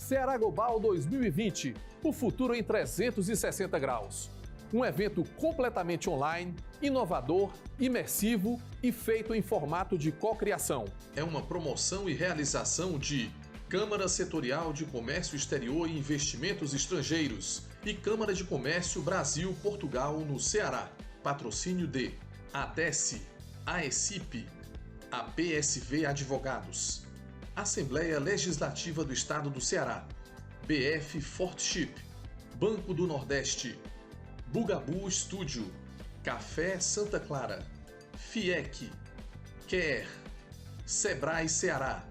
Ceará Global 2020, o futuro em 360 graus. Um evento completamente online, inovador, imersivo e feito em formato de cocriação. É uma promoção e realização de Câmara Setorial de Comércio Exterior e Investimentos Estrangeiros e Câmara de Comércio Brasil-Portugal no Ceará. Patrocínio de ADESE, AECIP, APSV Advogados, Assembleia Legislativa do Estado do Ceará, BF Fortship, Banco do Nordeste, Bugabu Studio, Café Santa Clara, FIEC, QUER, Sebrae Ceará,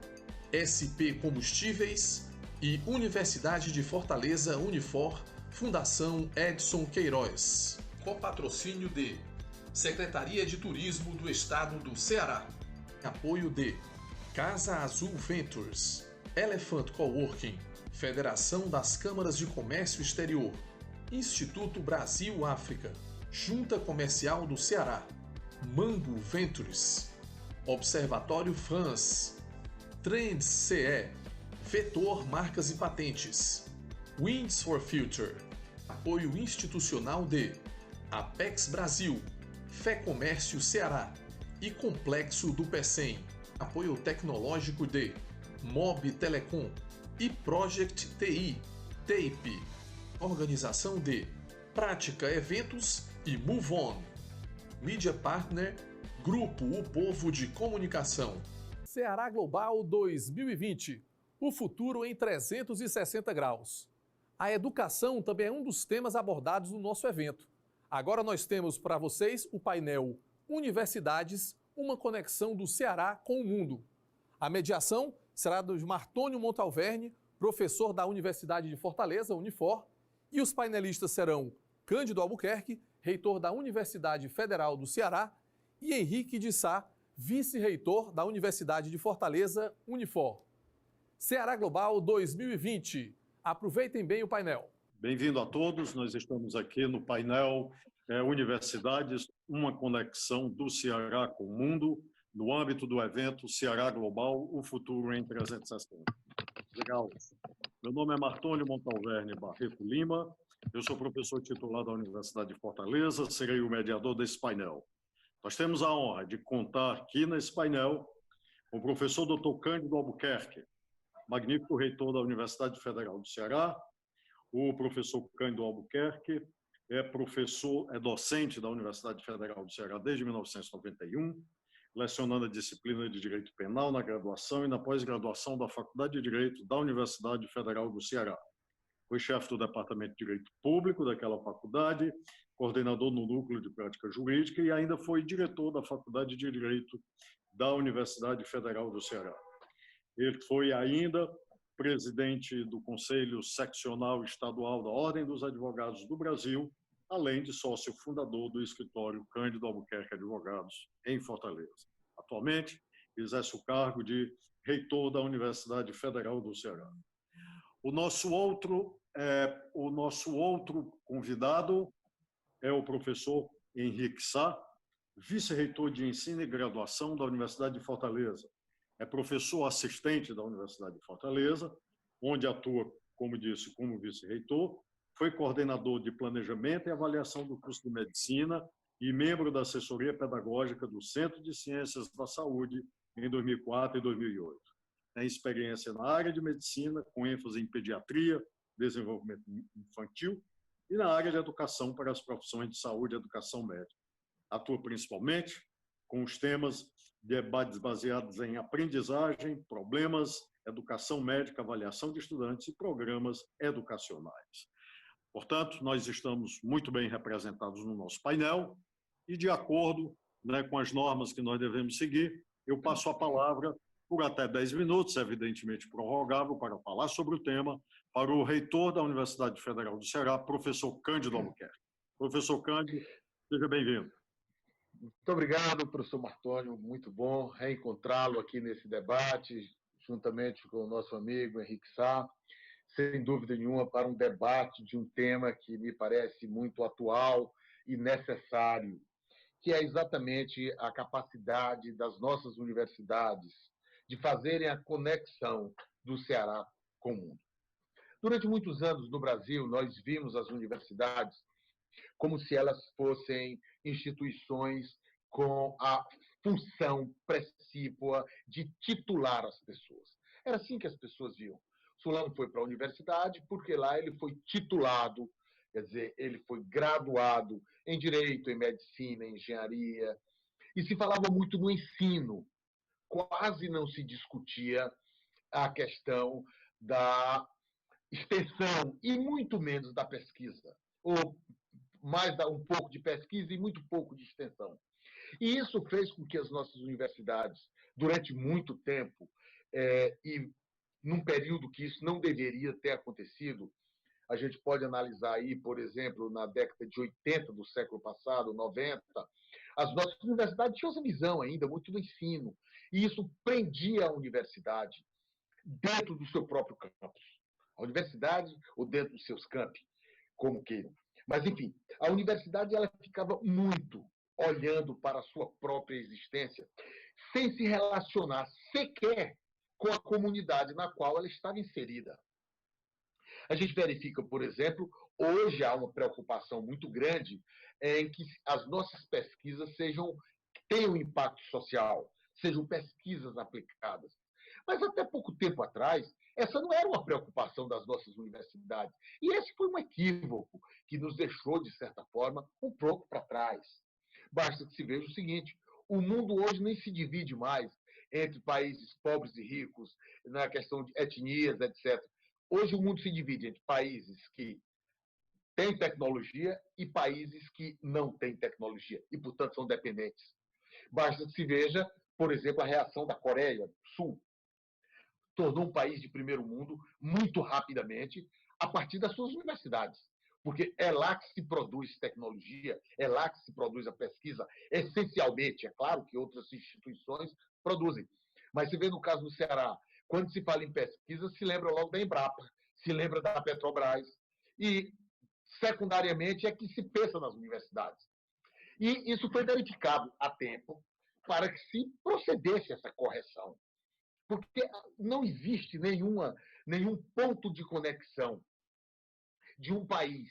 SP Combustíveis e Universidade de Fortaleza Unifor, Fundação Edson Queiroz. Com patrocínio de Secretaria de Turismo do Estado do Ceará. Apoio de Casa Azul Ventures, Elephant Coworking, Federação das Câmaras de Comércio Exterior, Instituto Brasil-África, Junta Comercial do Ceará, Mango Ventures, Observatório France, Trends CE, Vetor Marcas e Patentes, Winds for Future, apoio institucional de Apex Brasil, Fé Comércio Ceará e Complexo do PECEM, apoio tecnológico de Mob Telecom e Project TI, TAPE, organização de Prática Eventos e Move On. Mídia Partner, Grupo O Povo de Comunicação. Ceará Global 2020, o futuro em 360 graus. A educação também é um dos temas abordados no nosso evento. Agora nós temos para vocês o painel Universidades, uma conexão do Ceará com o mundo. A mediação será do Martônio Montalverne, professor da Universidade de Fortaleza, Unifor, e os painelistas serão Cândido Albuquerque, reitor da Universidade Federal do Ceará, e Henrique de Sá, vice-reitor da Universidade de Fortaleza, Unifor. Ceará Global 2020. Aproveitem bem o painel. Bem-vindo a todos. Nós estamos aqui no painel Universidades, uma conexão do Ceará com o mundo, no âmbito do evento Ceará Global, o futuro em 360. Legal. Meu nome é Martônio Montalverne Barreto Lima, eu sou professor titular da Universidade de Fortaleza, serei o mediador desse painel. Nós temos a honra de contar aqui nesse painel com o professor Dr. Cândido Albuquerque, magnífico reitor da Universidade Federal do Ceará. O professor Cândido Albuquerque é docente da Universidade Federal do Ceará desde 1991, lecionando a disciplina de Direito Penal na graduação e na pós-graduação da Faculdade de Direito da Universidade Federal do Ceará. Foi chefe do Departamento de Direito Público daquela faculdade, coordenador no Núcleo de Prática Jurídica e ainda foi diretor da Faculdade de Direito da Universidade Federal do Ceará. Ele foi ainda presidente do Conselho Seccional Estadual da Ordem dos Advogados do Brasil, além de sócio fundador do escritório Cândido Albuquerque Advogados, em Fortaleza. Atualmente, exerce o cargo de reitor da Universidade Federal do Ceará. O nosso outro convidado é o professor Henrique Sá, vice-reitor de Ensino e Graduação da Universidade de Fortaleza. É professor assistente da Universidade de Fortaleza, onde atua, como disse, como vice-reitor, foi coordenador de Planejamento e Avaliação do curso de Medicina e membro da assessoria pedagógica do Centro de Ciências da Saúde em 2004 e 2008. Tem experiência na área de medicina, com ênfase em pediatria, desenvolvimento infantil e na área de educação para as profissões de saúde e educação médica. Atua principalmente com os temas de debates baseados em aprendizagem, problemas, educação médica, avaliação de estudantes e programas educacionais. Portanto, nós estamos muito bem representados no nosso painel e, de acordo, com as normas que nós devemos seguir, eu passo a palavra por até 10 minutos, evidentemente prorrogável, para falar sobre o tema, para o reitor da Universidade Federal do Ceará, professor Cândido Albuquerque. Professor Cândido, seja bem-vindo. Muito obrigado, professor Martônio. Muito bom reencontrá-lo aqui nesse debate, juntamente com o nosso amigo Henrique Sá. Sem dúvida nenhuma, para um debate de um tema que me parece muito atual e necessário, que é exatamente a capacidade das nossas universidades de fazerem a conexão do Ceará com o mundo. Durante muitos anos no Brasil, nós vimos as universidades como se elas fossem instituições com a função precípua de titular as pessoas. Era assim que as pessoas viam. Fulano foi para a universidade porque lá ele foi titulado, quer dizer, ele foi graduado em direito, em medicina, em engenharia, e se falava muito no ensino. Quase não se discutia a questão da extensão e muito menos da pesquisa, ou mais um pouco de pesquisa e muito pouco de extensão. E isso fez com que as nossas universidades, durante muito tempo, e num período que isso não deveria ter acontecido, a gente pode analisar aí, por exemplo, na década de 80 do século passado, 90, as nossas universidades tinham essa visão ainda muito do ensino, e isso prendia a universidade dentro do seu próprio campus. A universidade ou dentro dos seus campi, como queiram. Mas, enfim, a universidade ela ficava muito olhando para a sua própria existência, sem se relacionar sequer com a comunidade na qual ela estava inserida. A gente verifica, por exemplo, hoje há uma preocupação muito grande em que as nossas pesquisas tenham impacto social, sejam pesquisas aplicadas. Mas até pouco tempo atrás, essa não era uma preocupação das nossas universidades. E esse foi um equívoco que nos deixou, de certa forma, um pouco para trás. Basta que se veja o seguinte: o mundo hoje nem se divide mais entre países pobres e ricos, na questão de etnias, etc. Hoje o mundo se divide entre países que têm tecnologia e países que não têm tecnologia e, portanto, são dependentes. Basta que se veja, por exemplo, a reação da Coreia do Sul. Tornou um país de primeiro mundo muito rapidamente a partir das suas universidades. Porque é lá que se produz tecnologia, é lá que se produz a pesquisa, essencialmente. É claro que outras instituições produzem. Mas se vê no caso do Ceará, quando se fala em pesquisa, se lembra logo da Embrapa, se lembra da Petrobras. E, secundariamente, é que se pensa nas universidades. E isso foi verificado a tempo para que se procedesse essa correção. Porque não existe nenhum ponto de conexão de um país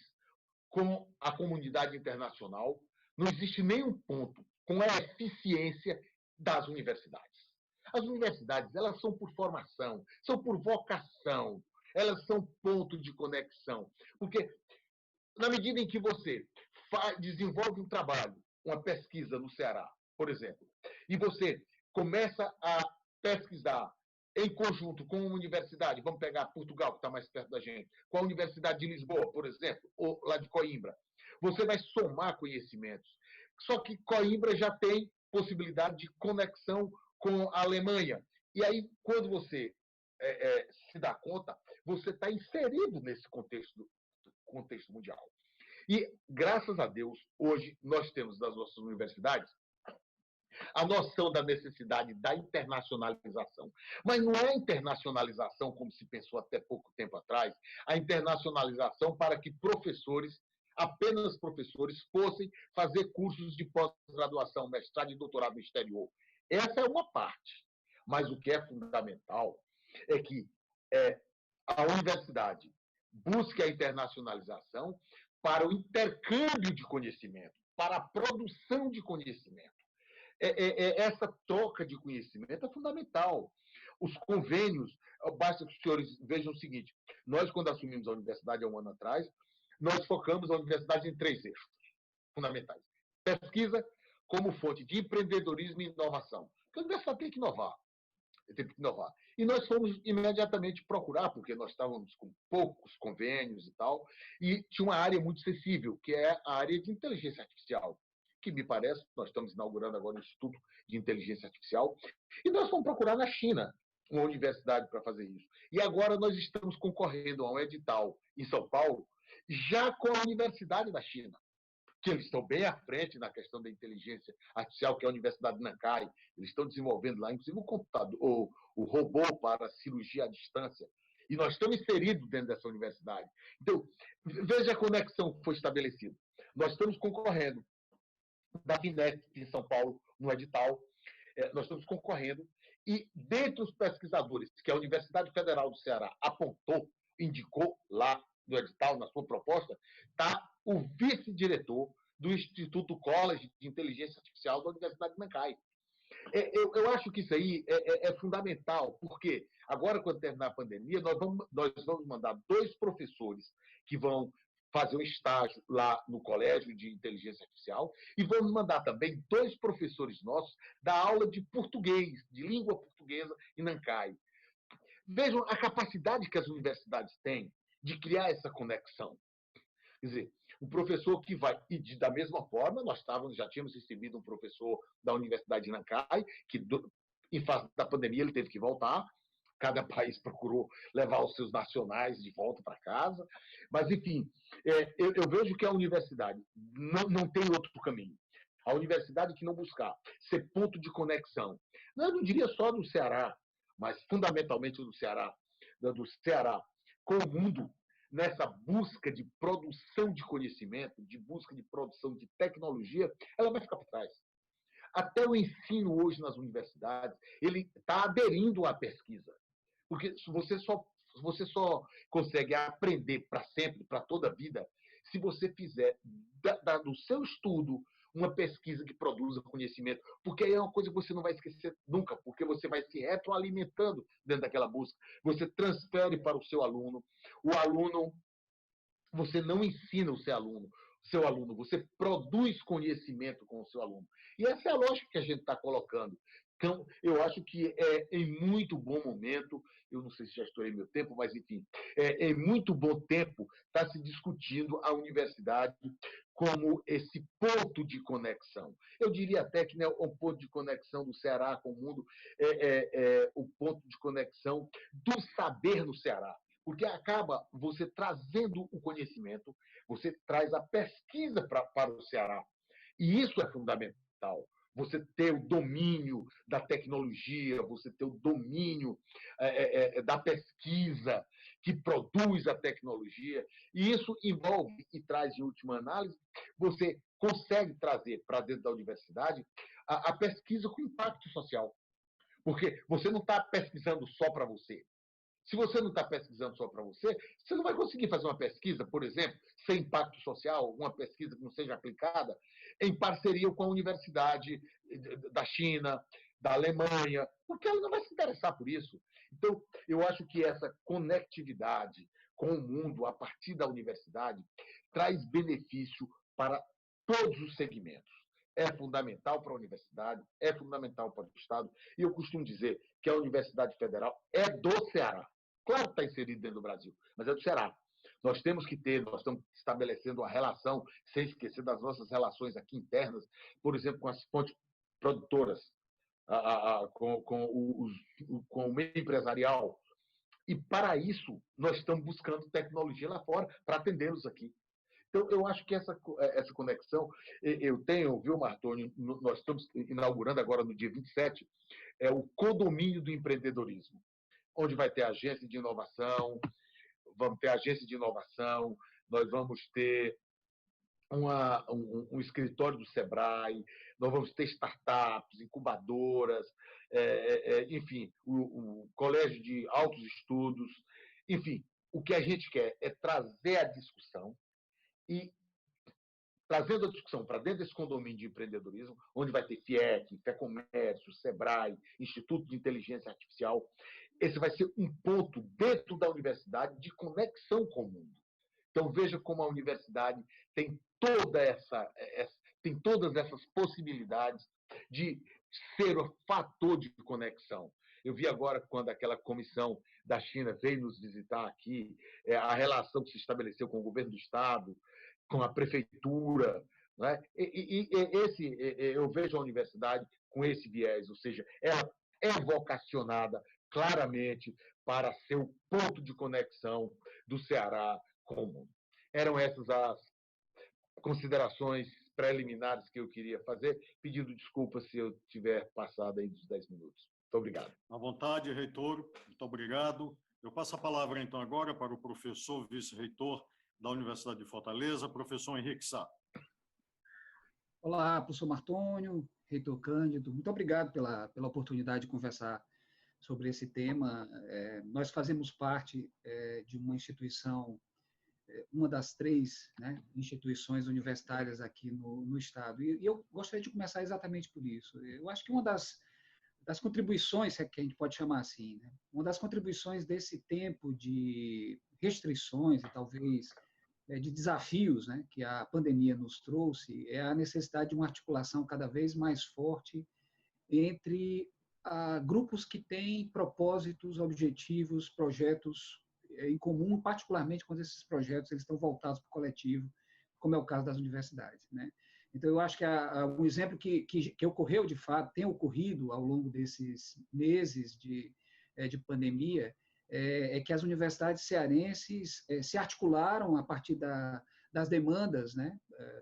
com a comunidade internacional, não existe nenhum ponto com a eficiência das universidades. As universidades, elas são por formação, são por vocação, elas são ponto de conexão. Porque, na medida em que você desenvolve um trabalho, uma pesquisa no Ceará, por exemplo, e você começa a pesquisar em conjunto com uma universidade, vamos pegar Portugal, que está mais perto da gente, com a Universidade de Lisboa, por exemplo, ou lá de Coimbra, você vai somar conhecimentos. Só que Coimbra já tem possibilidade de conexão com a Alemanha. E aí, quando você se dá conta, você está inserido nesse contexto mundial. E, graças a Deus, hoje nós temos nas nossas universidades a noção da necessidade da internacionalização. Mas não é a internacionalização, como se pensou até pouco tempo atrás, a internacionalização para que apenas professores, fossem fazer cursos de pós-graduação, mestrado e doutorado no exterior. Essa é uma parte. Mas o que é fundamental é que a universidade busque a internacionalização para o intercâmbio de conhecimento, para a produção de conhecimento. Essa troca de conhecimento é fundamental. Os convênios, basta que os senhores vejam o seguinte: nós, quando assumimos a universidade há um ano atrás, nós focamos a universidade em 3 eixos fundamentais. Pesquisa como fonte de empreendedorismo e inovação. Porque a universidade tem que inovar. E nós fomos imediatamente procurar, porque nós estávamos com poucos convênios e tal, e tinha uma área muito sensível, que é a área de inteligência artificial, que me parece, nós estamos inaugurando agora um Instituto de Inteligência Artificial, e nós fomos procurar na China uma universidade para fazer isso. E agora nós estamos concorrendo a um edital em São Paulo, já com a Universidade da China, que eles estão bem à frente na questão da inteligência artificial, que é a Universidade de Nankai. Eles estão desenvolvendo lá, inclusive, o robô para cirurgia à distância. E nós estamos inseridos dentro dessa universidade. Então, veja a conexão que foi estabelecida. Nós estamos concorrendo da FINESP em São Paulo, no edital. Nós estamos concorrendo. E, dentre os pesquisadores que a Universidade Federal do Ceará apontou, indicou lá no edital, na sua proposta, está o vice-diretor do Instituto College de Inteligência Artificial da Universidade de Nankai. Eu acho que isso aí é fundamental, porque agora, quando terminar a pandemia, nós vamos mandar 2 professores que vão fazer um estágio lá no Colégio de Inteligência Artificial e vamos mandar também 2 professores nossos da aula de português, de língua portuguesa em Nankai. Vejam a capacidade que as universidades têm de criar essa conexão. Quer dizer, um professor que vai... E da mesma forma, nós já tínhamos recebido um professor da Universidade de Nankai, que, em face da pandemia, ele teve que voltar. Cada país procurou levar os seus nacionais de volta para casa. Mas, enfim, eu vejo que a universidade não tem outro caminho. A universidade que não buscar ser ponto de conexão, eu não diria só do Ceará, mas fundamentalmente do Ceará com o mundo, nessa busca de produção de conhecimento, de busca de produção de tecnologia, ela vai ficar para trás. Até o ensino hoje nas universidades, ele está aderindo à pesquisa. Porque você só consegue aprender para sempre, para toda a vida, se você fizer do seu estudo uma pesquisa que produza conhecimento, porque aí é uma coisa que você não vai esquecer nunca, porque você vai se retroalimentando dentro daquela busca. Você transfere para o seu aluno. O aluno, você não ensina o seu aluno, você produz conhecimento com o seu aluno. E essa é a lógica que a gente está colocando. Então, eu acho que em muito bom momento, eu não sei se já estourei meu tempo, mas, enfim, em muito bom tempo está se discutindo a universidade como esse ponto de conexão. Eu diria até que, né, o ponto de conexão do Ceará com o mundo é o ponto de conexão do saber no Ceará. Porque acaba você trazendo o conhecimento, você traz a pesquisa para o Ceará. E isso é fundamental. Você ter o domínio da tecnologia, você ter o domínio da pesquisa que produz a tecnologia. E isso envolve e traz, em última análise, você consegue trazer para dentro da universidade a pesquisa com impacto social. Porque você não está pesquisando só para você. Se você não está pesquisando só para você, você não vai conseguir fazer uma pesquisa, por exemplo, sem impacto social, uma pesquisa que não seja aplicada, em parceria com a universidade da China, da Alemanha, porque ela não vai se interessar por isso. Então, eu acho que essa conectividade com o mundo a partir da universidade traz benefício para todos os segmentos. É fundamental para a universidade, é fundamental para o Estado, e eu costumo dizer que a Universidade Federal é do Ceará. Claro que está inserido dentro do Brasil, mas é do Ceará. Nós estamos estabelecendo uma relação, sem esquecer das nossas relações aqui internas, por exemplo, com as fontes produtoras, com o meio empresarial. E, para isso, nós estamos buscando tecnologia lá fora para atendê-los aqui. Então, eu acho que essa conexão, eu tenho, viu, Martoni, nós estamos inaugurando agora no dia 27, o condomínio do empreendedorismo, onde vai ter agência de inovação, nós vamos ter um escritório do Sebrae, nós vamos ter startups, incubadoras, enfim, o colégio de altos estudos, enfim, o que a gente quer é trazer a discussão e trazendo a discussão para dentro desse condomínio de empreendedorismo, onde vai ter FIEC, FEComércio, Sebrae, Instituto de Inteligência Artificial. Esse vai ser um ponto dentro da universidade de conexão com o mundo. Então, veja como a universidade tem todas essas possibilidades de ser o fator de conexão. Eu vi agora, quando aquela comissão da China veio nos visitar aqui, a relação que se estabeleceu com o governo do Estado, com a prefeitura, né? Eu vejo a universidade com esse viés, ou seja, ela é vocacionada claramente para ser o ponto de conexão do Ceará com o mundo. Eram essas as considerações preliminares que eu queria fazer, pedindo desculpas se eu tiver passado aí dos 10 minutos. Muito obrigado. À vontade, reitor. Muito obrigado. Eu passo a palavra, então, agora para o professor vice-reitor da Universidade de Fortaleza, professor Henrique Sá. Olá, professor Martônio, reitor Cândido. Muito obrigado pela oportunidade de conversar sobre esse tema. Nós fazemos parte de uma instituição, uma das 3, né, instituições universitárias aqui no Estado. E eu gostaria de começar exatamente por isso. Eu acho que uma das contribuições, que a gente pode chamar assim, né, uma das contribuições desse tempo de restrições e talvez de desafios, né, que a pandemia nos trouxe, é a necessidade de uma articulação cada vez mais forte entre grupos que têm propósitos, objetivos, projetos em comum, particularmente quando esses projetos eles estão voltados para o coletivo, como é o caso das universidades, né? Então, eu acho que um exemplo que ocorreu, de fato, tem ocorrido ao longo desses meses de pandemia, é que as universidades cearenses se articularam a partir das demandas, né,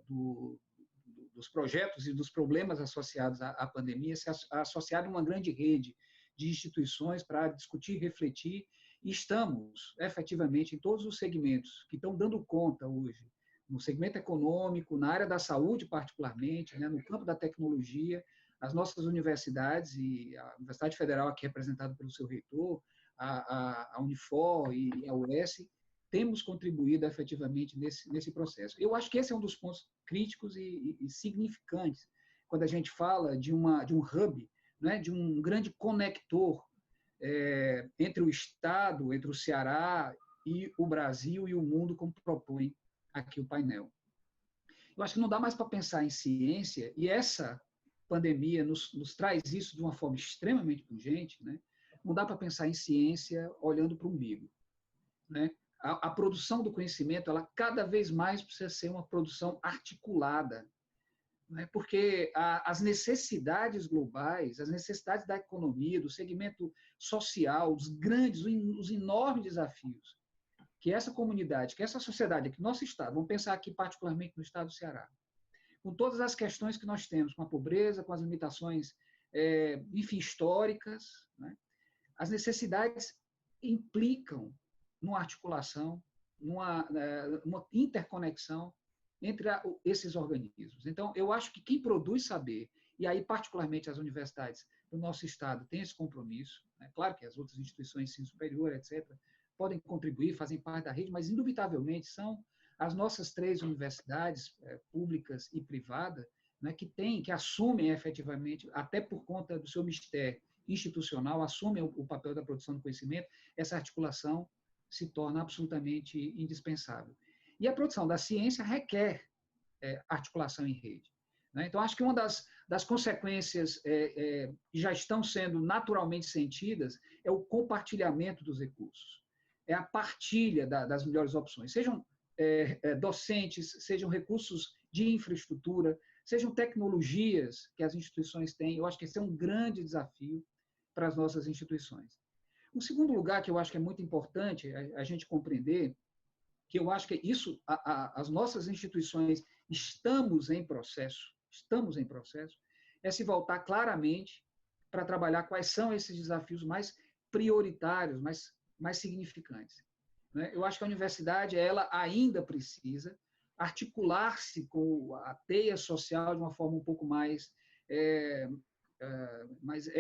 dos projetos e dos problemas associados à pandemia, se associaram a uma grande rede de instituições para discutir, refletir, e estamos, efetivamente, em todos os segmentos que estão dando conta hoje, no segmento econômico, na área da saúde, particularmente, né, no campo da tecnologia, as nossas universidades, e a Universidade Federal, aqui representada pelo seu reitor, a Unifor e a UES, temos contribuído efetivamente nesse processo. Eu acho que esse é um dos pontos críticos e significantes quando a gente fala de um hub, né, de um grande conector entre o Estado, entre o Ceará e o Brasil e o mundo, como propõe aqui o painel. Eu acho que não dá mais para pensar em ciência, e essa pandemia nos traz isso de uma forma extremamente pungente, né? Não dá para pensar em ciência olhando para o umbigo, né? A produção do conhecimento, ela cada vez mais precisa ser uma produção articulada, né? Porque as necessidades globais, as necessidades da economia, do segmento social, os enormes desafios que essa comunidade, que essa sociedade, que nosso Estado, vamos pensar aqui particularmente no Estado do Ceará, com todas as questões que nós temos, com a pobreza, com as limitações, enfim, históricas, né? As necessidades implicam numa articulação, numa interconexão entre esses organismos. Então, eu acho que quem produz saber, e aí particularmente as universidades do nosso Estado têm esse compromisso, né? Claro que as outras instituições de ensino superior, etc., podem contribuir, fazem parte da rede, mas indubitavelmente são as nossas 3 universidades públicas e privadas, né, que assumem efetivamente, até por conta do seu mistério institucional, assumem o papel da produção do conhecimento. Essa articulação se torna absolutamente indispensável. E a produção da ciência requer articulação em rede, né? Então, acho que uma das consequências que já estão sendo naturalmente sentidas é o compartilhamento dos recursos, é a partilha das melhores opções, sejam docentes, sejam recursos de infraestrutura, sejam tecnologias que as instituições têm. Eu acho que esse é um grande desafio para as nossas instituições. Um segundo lugar que eu acho que é muito importante a gente compreender, que eu acho que isso, as nossas instituições estamos em processo, é se voltar claramente para trabalhar quais são esses desafios mais prioritários, mais significantes, né? Eu acho que a universidade, ela ainda precisa articular-se com a teia social de uma forma um pouco mais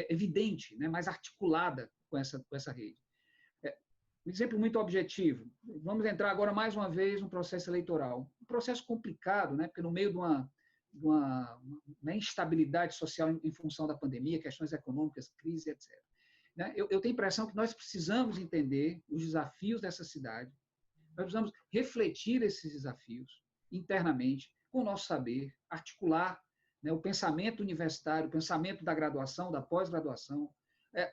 evidente, né? Mais articulada com essa rede. Um exemplo muito objetivo. Vamos entrar agora, mais uma vez, no processo eleitoral. Um processo complicado, né? Porque no meio de uma instabilidade social em função da pandemia, questões econômicas, crise, etc. Eu tenho a impressão que nós precisamos entender os desafios dessa cidade, nós precisamos refletir esses desafios internamente, com o nosso saber, articular, né, o pensamento universitário, o pensamento da graduação, da pós-graduação,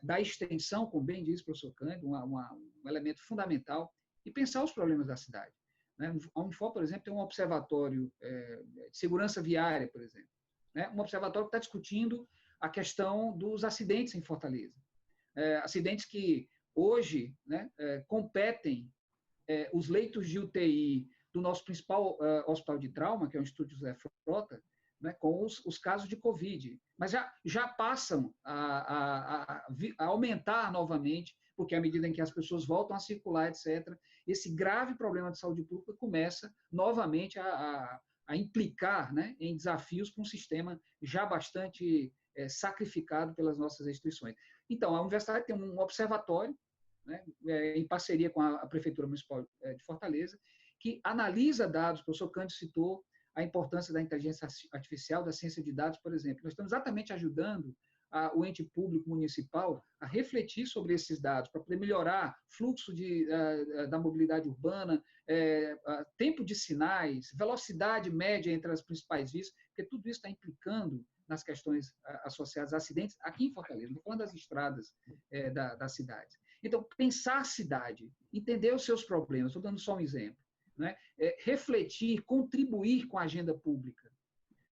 da extensão, como bem disse o professor Cândido, um elemento fundamental, e pensar os problemas da cidade, né? A Unifor, por exemplo, tem um observatório de segurança viária, por exemplo, né? Um observatório que está discutindo a questão dos acidentes em Fortaleza. Acidentes que hoje, né, competem os leitos de UTI do nosso principal hospital de trauma, que é o Instituto José Frota, né, com os casos de Covid, mas já passam a aumentar novamente, porque à medida em que as pessoas voltam a circular, etc., esse grave problema de saúde pública começa novamente a implicar, né, em desafios para um sistema já bastante sacrificado pelas nossas instituições. Então, a universidade tem um observatório, né, em parceria com a Prefeitura Municipal de Fortaleza, que analisa dados. O professor Cândido citou a importância da inteligência artificial, da ciência de dados, por exemplo. Nós estamos exatamente ajudando o ente público municipal a refletir sobre esses dados, para poder melhorar fluxo da mobilidade urbana, tempo de sinais, velocidade média entre as principais vias, porque tudo isso está implicando nas questões associadas a acidentes aqui em Fortaleza, não estou falando das estradas das cidades. Então, pensar a cidade, entender os seus problemas, estou dando só um exemplo, né? Refletir, contribuir com a agenda pública,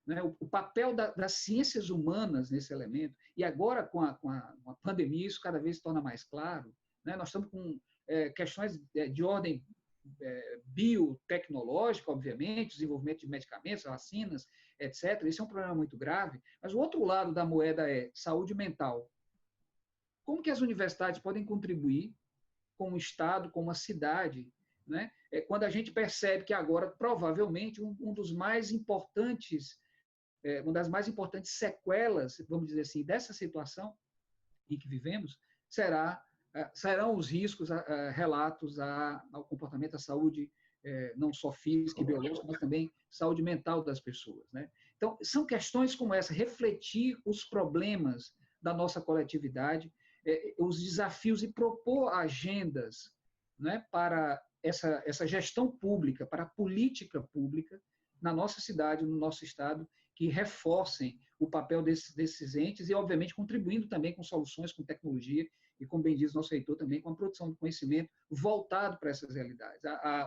né? O papel das ciências humanas nesse elemento, e agora com a pandemia isso cada vez se torna mais claro, né? Nós estamos com questões de ordem biotecnológica, obviamente, desenvolvimento de medicamentos, vacinas, etc. Esse é um problema muito grave, mas o outro lado da moeda é saúde mental. Como que as universidades podem contribuir com o Estado, com uma cidade, né? Quando a gente percebe que agora, provavelmente, uma das mais importantes sequelas, vamos dizer assim, dessa situação em que vivemos, serão os riscos relatos ao comportamento, à saúde, não só física e biológica, mas também saúde mental das pessoas, né? Então, são questões como essa, refletir os problemas da nossa coletividade, os desafios e propor agendas, né, para essa gestão pública, para a política pública na nossa cidade, no nosso estado, que reforcem o papel desses entes e, obviamente, contribuindo também com soluções, com tecnologia e, como bem diz o nosso reitor, também com a produção de conhecimento voltado para essas realidades.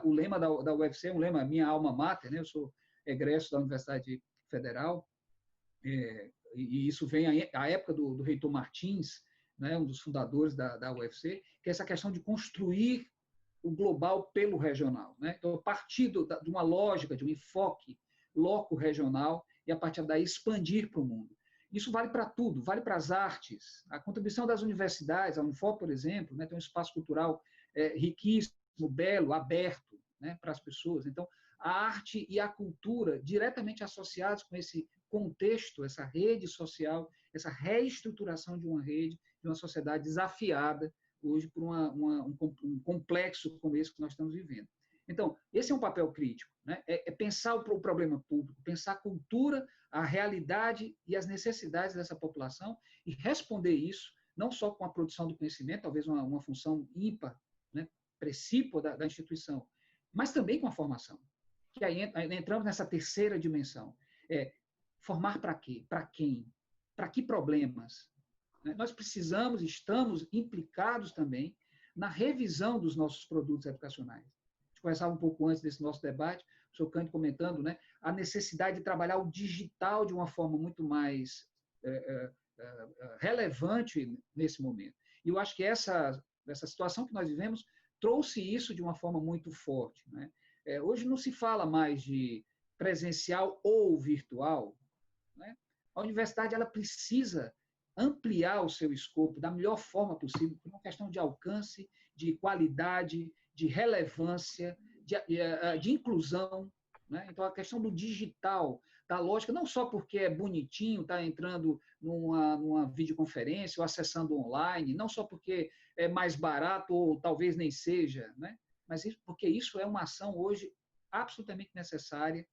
O lema da UFC é um lema, minha alma mater, né? Eu sou egresso da Universidade Federal, e isso vem à época do reitor Martins, né, um dos fundadores da UFC, que é essa questão de construir o global pelo regional, né? Então, a partir de uma lógica, de um enfoque loco-regional, e a partir daí expandir para o mundo. Isso vale para tudo, vale para as artes. A contribuição das universidades, a Unifor, por exemplo, né, tem um espaço cultural riquíssimo, belo, aberto, né, para as pessoas. Então, a arte e a cultura diretamente associados com esse contexto, essa rede social, essa reestruturação de uma rede, de uma sociedade desafiada hoje por um complexo como esse que nós estamos vivendo. Então, esse é um papel crítico, né? Pensar o problema público, pensar a cultura, a realidade e as necessidades dessa população e responder isso, não só com a produção do conhecimento, talvez uma função ímpar, né, precípua da instituição, mas também com a formação. Que aí entramos nessa terceira dimensão. Formar para quê? Para quem? Para que problemas? Nós estamos implicados também na revisão dos nossos produtos educacionais. Conversava um pouco antes desse nosso debate, o senhor Cândido comentando, né, a necessidade de trabalhar o digital de uma forma muito mais relevante nesse momento. E eu acho que essa situação que nós vivemos trouxe isso de uma forma muito forte, né? Hoje não se fala mais de presencial ou virtual, né? A universidade ela precisa ampliar o seu escopo da melhor forma possível, por uma questão de alcance, de qualidade, de relevância, de inclusão, né? Então, a questão do digital, da lógica, não só porque é bonitinho, está entrando numa videoconferência ou acessando online, não só porque é mais barato ou talvez nem seja, né? Mas porque isso é uma ação hoje absolutamente necessária,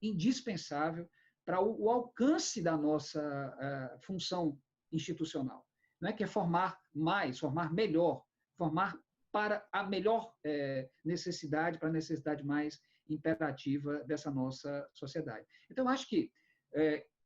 indispensável para o alcance da nossa função institucional, não é? Que é formar mais, formar melhor, formar para a melhor necessidade, para a necessidade mais imperativa dessa nossa sociedade. Então, acho que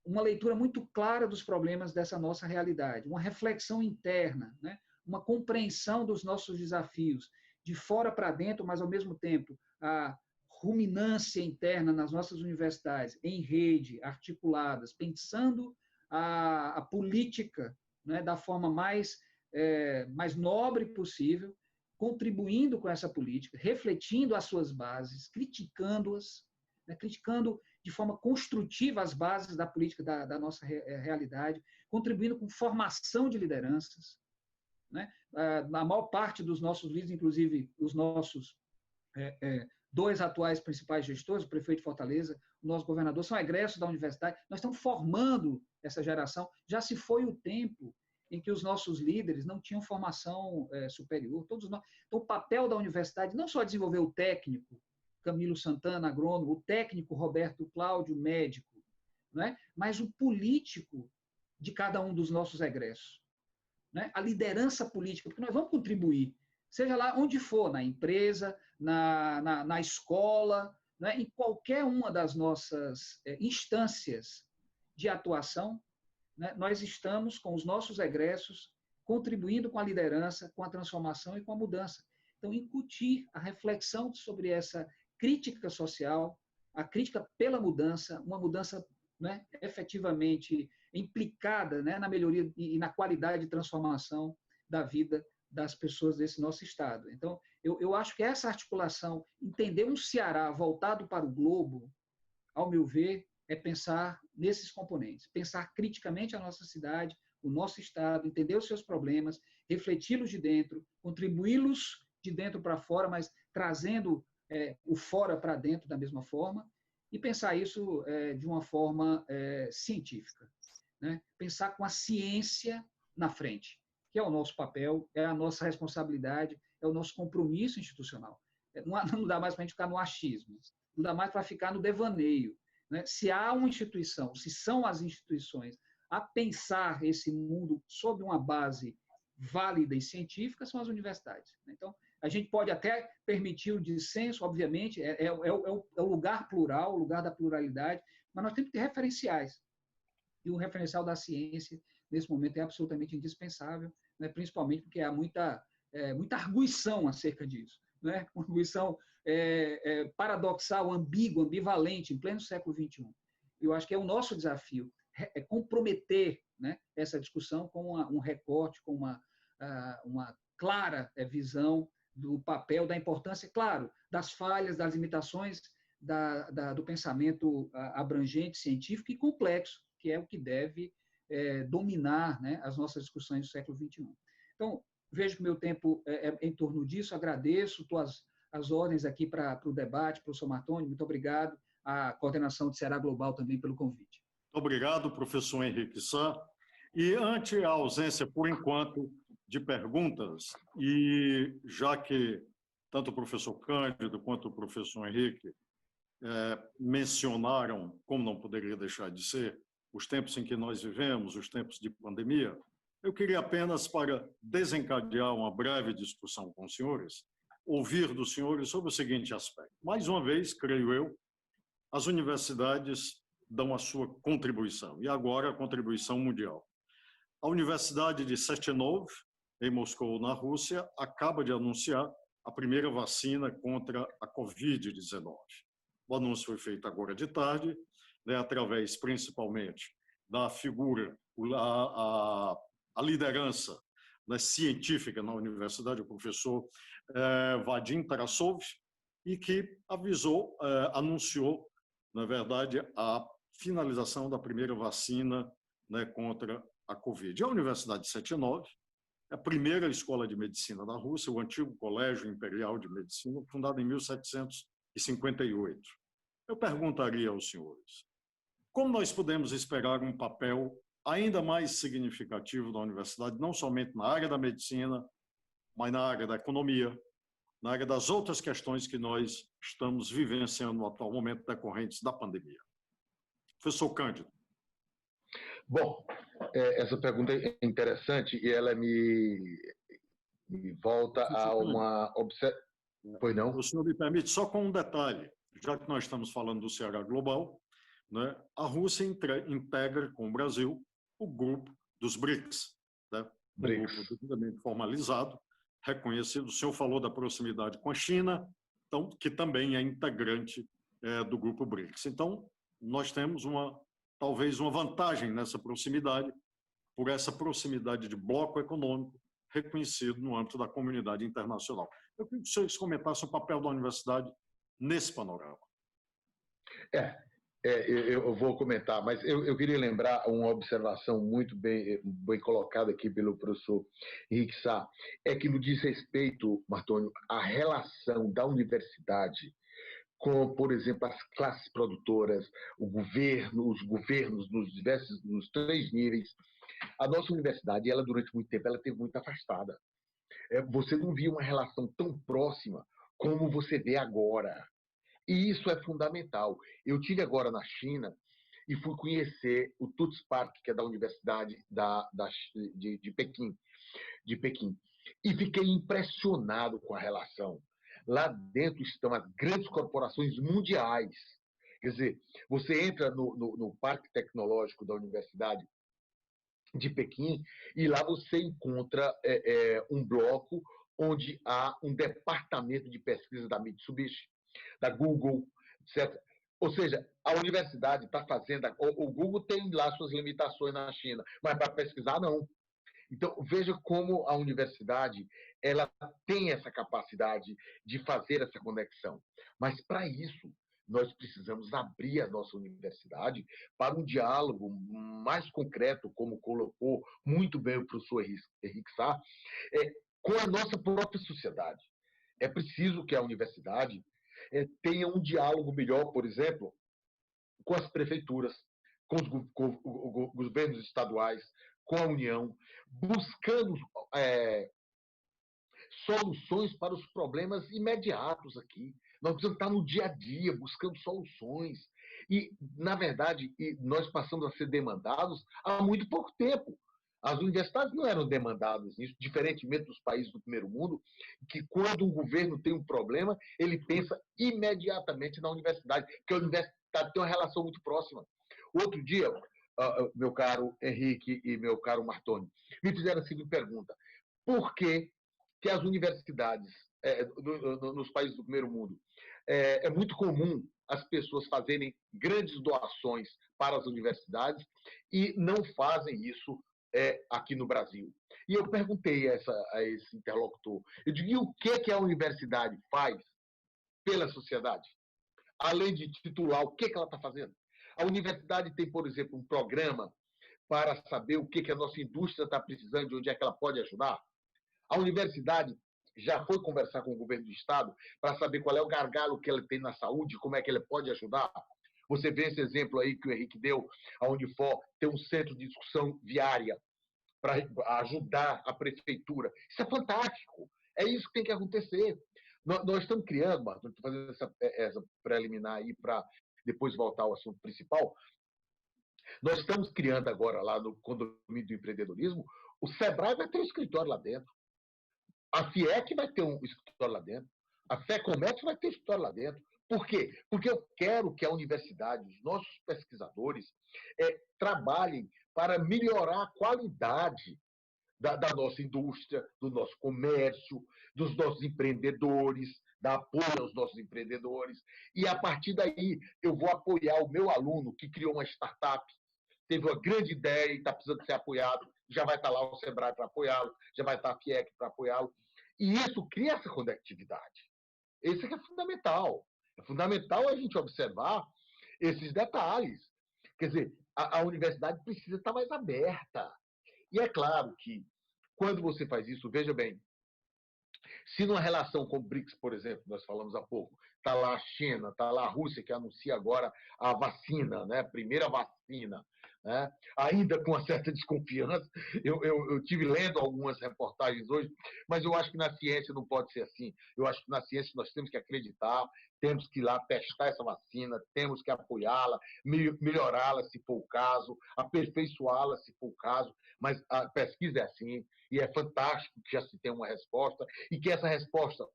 uma leitura muito clara dos problemas dessa nossa realidade, uma reflexão interna, né? Uma compreensão dos nossos desafios, de fora para dentro, mas, ao mesmo tempo, a ruminância interna nas nossas universidades, em rede, articuladas, pensando a política, né, da forma mais nobre possível, contribuindo com essa política, refletindo as suas bases, criticando-as, né, criticando de forma construtiva as bases da política da nossa realidade, contribuindo com formação de lideranças, né? Na maior parte dos nossos líderes, inclusive os nossos dois atuais principais gestores, o prefeito de Fortaleza, o nosso governador, são egressos da universidade. Nós estamos formando essa geração. Já se foi o tempo em que os nossos líderes não tinham formação superior. Todos nós. Então, o papel da universidade não só desenvolver o técnico, Camilo Santana, agrônomo, o técnico Roberto Cláudio, médico, não é? Mas o político de cada um dos nossos egressos. Né? A liderança política, porque nós vamos contribuir, seja lá onde for, na empresa, na escola, né? Em qualquer uma das nossas instâncias de atuação, né? Nós estamos, com os nossos egressos, contribuindo com a liderança, com a transformação e com a mudança. Então, incutir a reflexão sobre essa crítica social, a crítica pela mudança, uma mudança, né, efetivamente implicada, né, na melhoria e na qualidade de transformação da vida das pessoas desse nosso Estado. Então, eu acho que essa articulação, entender um Ceará voltado para o globo, ao meu ver, é pensar nesses componentes, pensar criticamente a nossa cidade, o nosso Estado, entender os seus problemas, refleti-los de dentro, contribuí-los de dentro para fora, mas trazendo o fora para dentro da mesma forma, e pensar isso de uma forma científica. Né? Pensar com a ciência na frente, que é o nosso papel, é a nossa responsabilidade, é o nosso compromisso institucional. Não dá mais para a gente ficar no achismo, não dá mais para ficar no devaneio. Né? Se há uma instituição, se são as instituições a pensar esse mundo sob uma base válida e científica, são as universidades. Então, a gente pode até permitir o dissenso, obviamente, é o lugar plural, o lugar da pluralidade, mas nós temos que ter referenciais. E o referencial da ciência, nesse momento, é absolutamente indispensável, né? Principalmente porque há muita arguição acerca disso. Né? Uma arguição paradoxal, ambígua, ambivalente, em pleno século XXI. Eu acho que é o nosso desafio, comprometer, né, essa discussão com um recorte, com uma clara visão do papel, da importância, claro, das falhas, das limitações do pensamento abrangente, científico e complexo, que é o que deve dominar, né, as nossas discussões do século XXI. Então, vejo que o meu tempo é em torno disso, agradeço, estou às ordens aqui para o debate, professor Martoni, muito obrigado, à coordenação do Ceará Global também pelo convite. Muito obrigado, professor Henrique Sá. E ante a ausência, por enquanto, de perguntas, e já que tanto o professor Cândido quanto o professor Henrique mencionaram, como não poderia deixar de ser, os tempos em que nós vivemos, os tempos de pandemia, eu queria apenas, para desencadear uma breve discussão com os senhores, ouvir dos senhores sobre o seguinte aspecto. Mais uma vez, creio eu, as universidades dão a sua contribuição, e agora a contribuição mundial. A Universidade de Sechenov, em Moscou, na Rússia, acaba de anunciar a primeira vacina contra a Covid-19. O anúncio foi feito agora de tarde, né, através principalmente da figura, a liderança, né, científica na universidade, o professor Vadim Tarasov, e que anunciou, na verdade, a finalização da primeira vacina, né, contra a Covid. A Universidade de Sechenov é a primeira escola de medicina da Rússia, o antigo Colégio Imperial de Medicina, fundado em 1758. Eu perguntaria aos senhores, como nós podemos esperar um papel ainda mais significativo da universidade, não somente na área da medicina, mas na área da economia, na área das outras questões que nós estamos vivenciando no atual momento decorrentes da pandemia? Professor Cândido. Bom, essa pergunta é interessante e ela me volta a uma observação. Pois não? O senhor me permite, só com um detalhe, já que nós estamos falando do Ceará Global, né, a Rússia integra com o Brasil o grupo dos BRICS, né, um grupo devidamente formalizado, reconhecido. O senhor falou da proximidade com a China, então, que também é integrante do grupo BRICS. Então, nós temos talvez uma vantagem nessa proximidade, por essa proximidade de bloco econômico reconhecido no âmbito da comunidade internacional. Eu queria que vocês comentassem o papel da universidade nesse panorama. Eu vou comentar, mas eu queria lembrar uma observação muito bem colocada aqui pelo professor Henrique Sá, é que no diz respeito, Martônio, à relação da universidade com, por exemplo, as classes produtoras, os governos nos 3 níveis. A nossa universidade, ela durante muito tempo, ela esteve muito afastada. Você não via uma relação tão próxima como você vê agora. E isso é fundamental. Eu tive agora na China e fui conhecer o Tuts Park, que é da Universidade de Pequim, e fiquei impressionado com a relação. Lá dentro estão as grandes corporações mundiais. Quer dizer, você entra no Parque Tecnológico da Universidade de Pequim e lá você encontra um bloco onde há um departamento de pesquisa da Mitsubishi, da Google, etc. Ou seja, a universidade está fazendo... O Google tem lá suas limitações na China, mas para pesquisar, não. Então, veja como a universidade ela tem essa capacidade de fazer essa conexão. Mas, para isso, nós precisamos abrir a nossa universidade para um diálogo mais concreto, como colocou muito bem o professor Henrique Sá, com a nossa própria sociedade. É preciso que a universidade tenha um diálogo melhor, por exemplo, com as prefeituras, com os governos estaduais, com a União, buscando soluções para os problemas imediatos aqui. Nós precisamos estar no dia a dia, buscando soluções. E, na verdade, nós passamos a ser demandados há muito pouco tempo. As universidades não eram demandadas nisso, diferentemente dos países do primeiro mundo, que quando um governo tem um problema, ele pensa imediatamente na universidade, porque a universidade tem uma relação muito próxima. Outro dia, meu caro Henrique e meu caro Martoni, me fizeram a seguinte pergunta: por que as universidades nos países do primeiro mundo é muito comum as pessoas fazerem grandes doações para as universidades e não fazem isso aqui no Brasil? E eu perguntei a esse interlocutor, eu digo, e o que a universidade faz pela sociedade? Além de titular, o que ela está fazendo? A universidade tem, por exemplo, um programa para saber o que a nossa indústria está precisando, de onde é que ela pode ajudar. A universidade já foi conversar com o governo do Estado para saber qual é o gargalo que ela tem na saúde, como é que ela pode ajudar. Você vê esse exemplo aí que o Henrique deu, a Unifor tem um centro de discussão viária para ajudar a prefeitura. Isso é fantástico. É isso que tem que acontecer. Nós estamos criando, Marcos, estou fazendo essa preliminar aí para depois voltar ao assunto principal. Nós estamos criando agora, lá no Condomínio do Empreendedorismo, o Sebrae vai ter um escritório lá dentro. A FIEC vai ter um escritório lá dentro. A FEComércio vai ter um escritório lá dentro. Por quê? Porque eu quero que a universidade, os nossos pesquisadores, trabalhem para melhorar a qualidade da nossa indústria, do nosso comércio, dos nossos empreendedores, dar apoio aos nossos empreendedores. E, a partir daí, eu vou apoiar o meu aluno que criou uma startup, teve uma grande ideia e está precisando ser apoiado, já vai estar lá o Sebrae para apoiá-lo, já vai estar a FIEC para apoiá-lo. E isso cria essa conectividade. Isso é fundamental. É fundamental a gente observar esses detalhes. Quer dizer, a universidade precisa estar mais aberta. E é claro que, quando você faz isso, veja bem, se numa relação com o BRICS, por exemplo, nós falamos há pouco, está lá a China, está lá a Rússia, que anuncia agora a vacina, né? A primeira vacina, né? Ainda com uma certa desconfiança. Eu tive lendo algumas reportagens hoje, mas eu acho que na ciência não pode ser assim. Eu acho que na ciência nós temos que acreditar, temos que ir lá testar essa vacina, temos que apoiá-la, melhorá-la se for o caso, aperfeiçoá-la se for o caso, mas a pesquisa é assim, e é fantástico que já se tenha uma resposta, e que essa resposta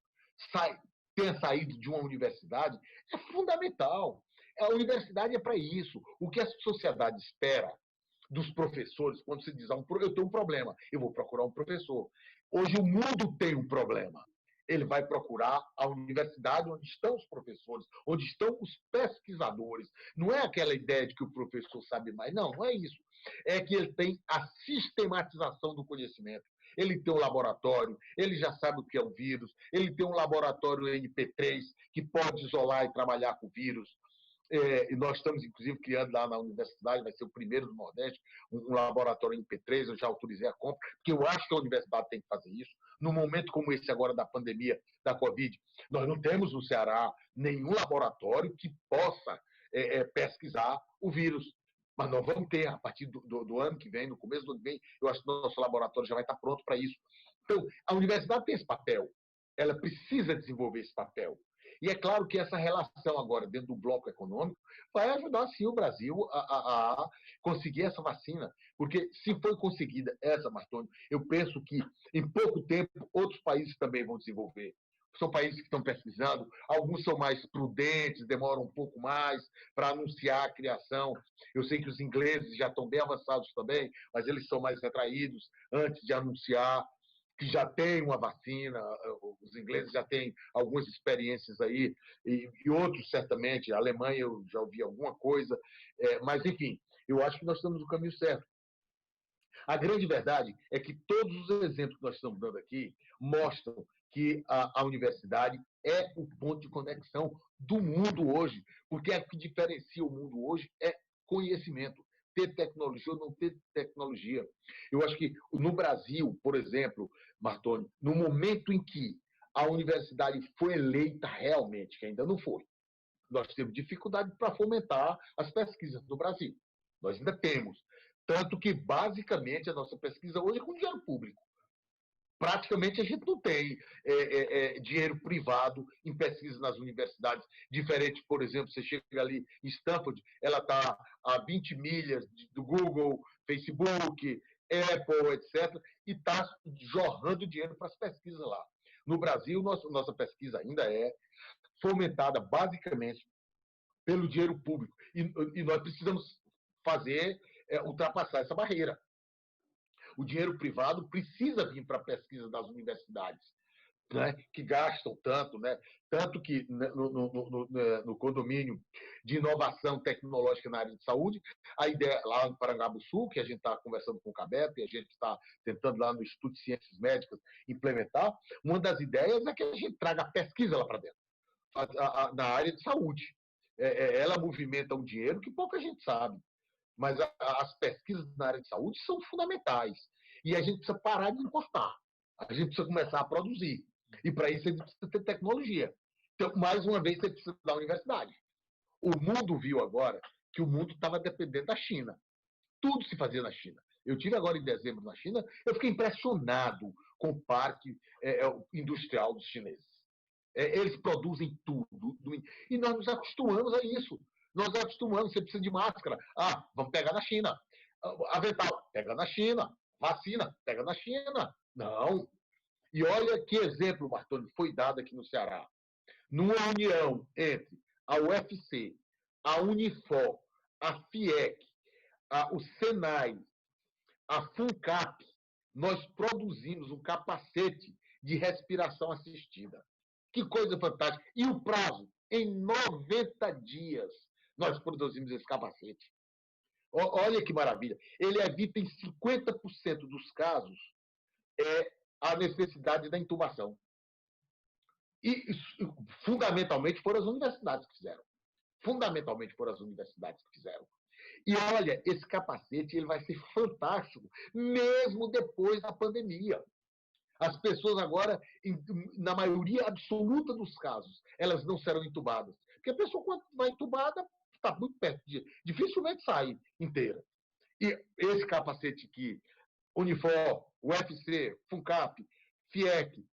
tenha saído de uma universidade, é fundamental. A universidade é para isso. O que a sociedade espera dos professores, quando se diz, eu tenho um problema, eu vou procurar um professor. Hoje o mundo tem um problema. Ele vai procurar a universidade onde estão os professores, onde estão os pesquisadores. Não é aquela ideia de que o professor sabe mais. Não, não é isso. É que ele tem a sistematização do conhecimento. Ele tem um laboratório, ele já sabe o que é o vírus, ele tem um laboratório NP3 que pode isolar e trabalhar com o vírus. E nós estamos, inclusive, criando lá na universidade, vai ser o primeiro do Nordeste, um laboratório MP3, eu já autorizei a compra, porque eu acho que a universidade tem que fazer isso. Num momento como esse agora da pandemia da Covid, nós não temos no Ceará nenhum laboratório que possa pesquisar o vírus. Mas nós vamos ter, a partir do ano que vem, no começo do ano que vem, eu acho que o nosso laboratório já vai estar pronto para isso. Então, a universidade tem esse papel, ela precisa desenvolver esse papel. E é claro que essa relação agora dentro do bloco econômico vai ajudar, sim, o Brasil a conseguir essa vacina. Porque se for conseguida essa, Martônio, eu penso que em pouco tempo outros países também vão desenvolver. São países que estão pesquisando, alguns são mais prudentes, demoram um pouco mais para anunciar a criação. Eu sei que os ingleses já estão bem avançados também, mas eles são mais retraídos antes de anunciar que já tem uma vacina, os ingleses já têm algumas experiências aí, e outros, certamente, a Alemanha eu já ouvi alguma coisa, mas, enfim, eu acho que nós estamos no caminho certo. A grande verdade é que todos os exemplos que nós estamos dando aqui mostram que a universidade é o ponto de conexão do mundo hoje, porque o que diferencia o mundo hoje é conhecimento. Ter tecnologia ou não ter tecnologia. Eu acho que no Brasil, por exemplo, Martoni, no momento em que a universidade foi eleita realmente, que ainda não foi, nós temos dificuldade para fomentar as pesquisas no Brasil. Nós ainda temos. Tanto que, basicamente, a nossa pesquisa hoje é com dinheiro público. Praticamente a gente não tem dinheiro privado em pesquisa nas universidades. Diferente, por exemplo, você chega ali em Stanford, ela está a 20 milhas do Google, Facebook, Apple, etc., e está jorrando dinheiro para as pesquisas lá. No Brasil, nossa pesquisa ainda é fomentada basicamente pelo dinheiro público. E nós precisamos ultrapassar essa barreira. O dinheiro privado precisa vir para a pesquisa das universidades, né, que gastam tanto, né, tanto que no condomínio de inovação tecnológica na área de saúde, a ideia lá no Parangabuçu, que a gente está conversando com o CABEP, e a gente está tentando lá no Instituto de Ciências Médicas implementar, uma das ideias é que a gente traga a pesquisa lá para dentro, na área de saúde. Ela movimenta um dinheiro que pouca gente sabe. Mas as pesquisas na área de saúde são fundamentais. E a gente precisa parar de importar. A gente precisa começar a produzir. E para isso a gente precisa ter tecnologia. Então, mais uma vez, você precisa da universidade. O mundo viu agora que o mundo estava dependendo da China. Tudo se fazia na China. Eu tive agora em dezembro na China, eu fiquei impressionado com o parque industrial dos chineses. Eles produzem tudo. E nós nos acostumamos a isso. Nós acostumamos, você precisa de máscara. Vamos pegar na China. Avental, pega na China. Vacina, pega na China. Não. E olha que exemplo, Martoni, foi dado aqui no Ceará. Numa união entre a UFC, a Unifor, a FIEC, o SENAI, a FUNCAP, nós produzimos um capacete de respiração assistida. Que coisa fantástica. E o prazo, em 90 dias, nós produzimos esse capacete. Olha que maravilha. Ele evita em 50% dos casos a necessidade da intubação. E, fundamentalmente, foram as universidades que fizeram. Fundamentalmente, foram as universidades que fizeram. E olha, esse capacete ele vai ser fantástico, mesmo depois da pandemia. As pessoas agora, na maioria absoluta dos casos, elas não serão entubadas. Porque a pessoa, quando vai entubada, está muito perto dificilmente sai inteira. E esse capacete que Unifor, UFC, FUNCAP, FIEC,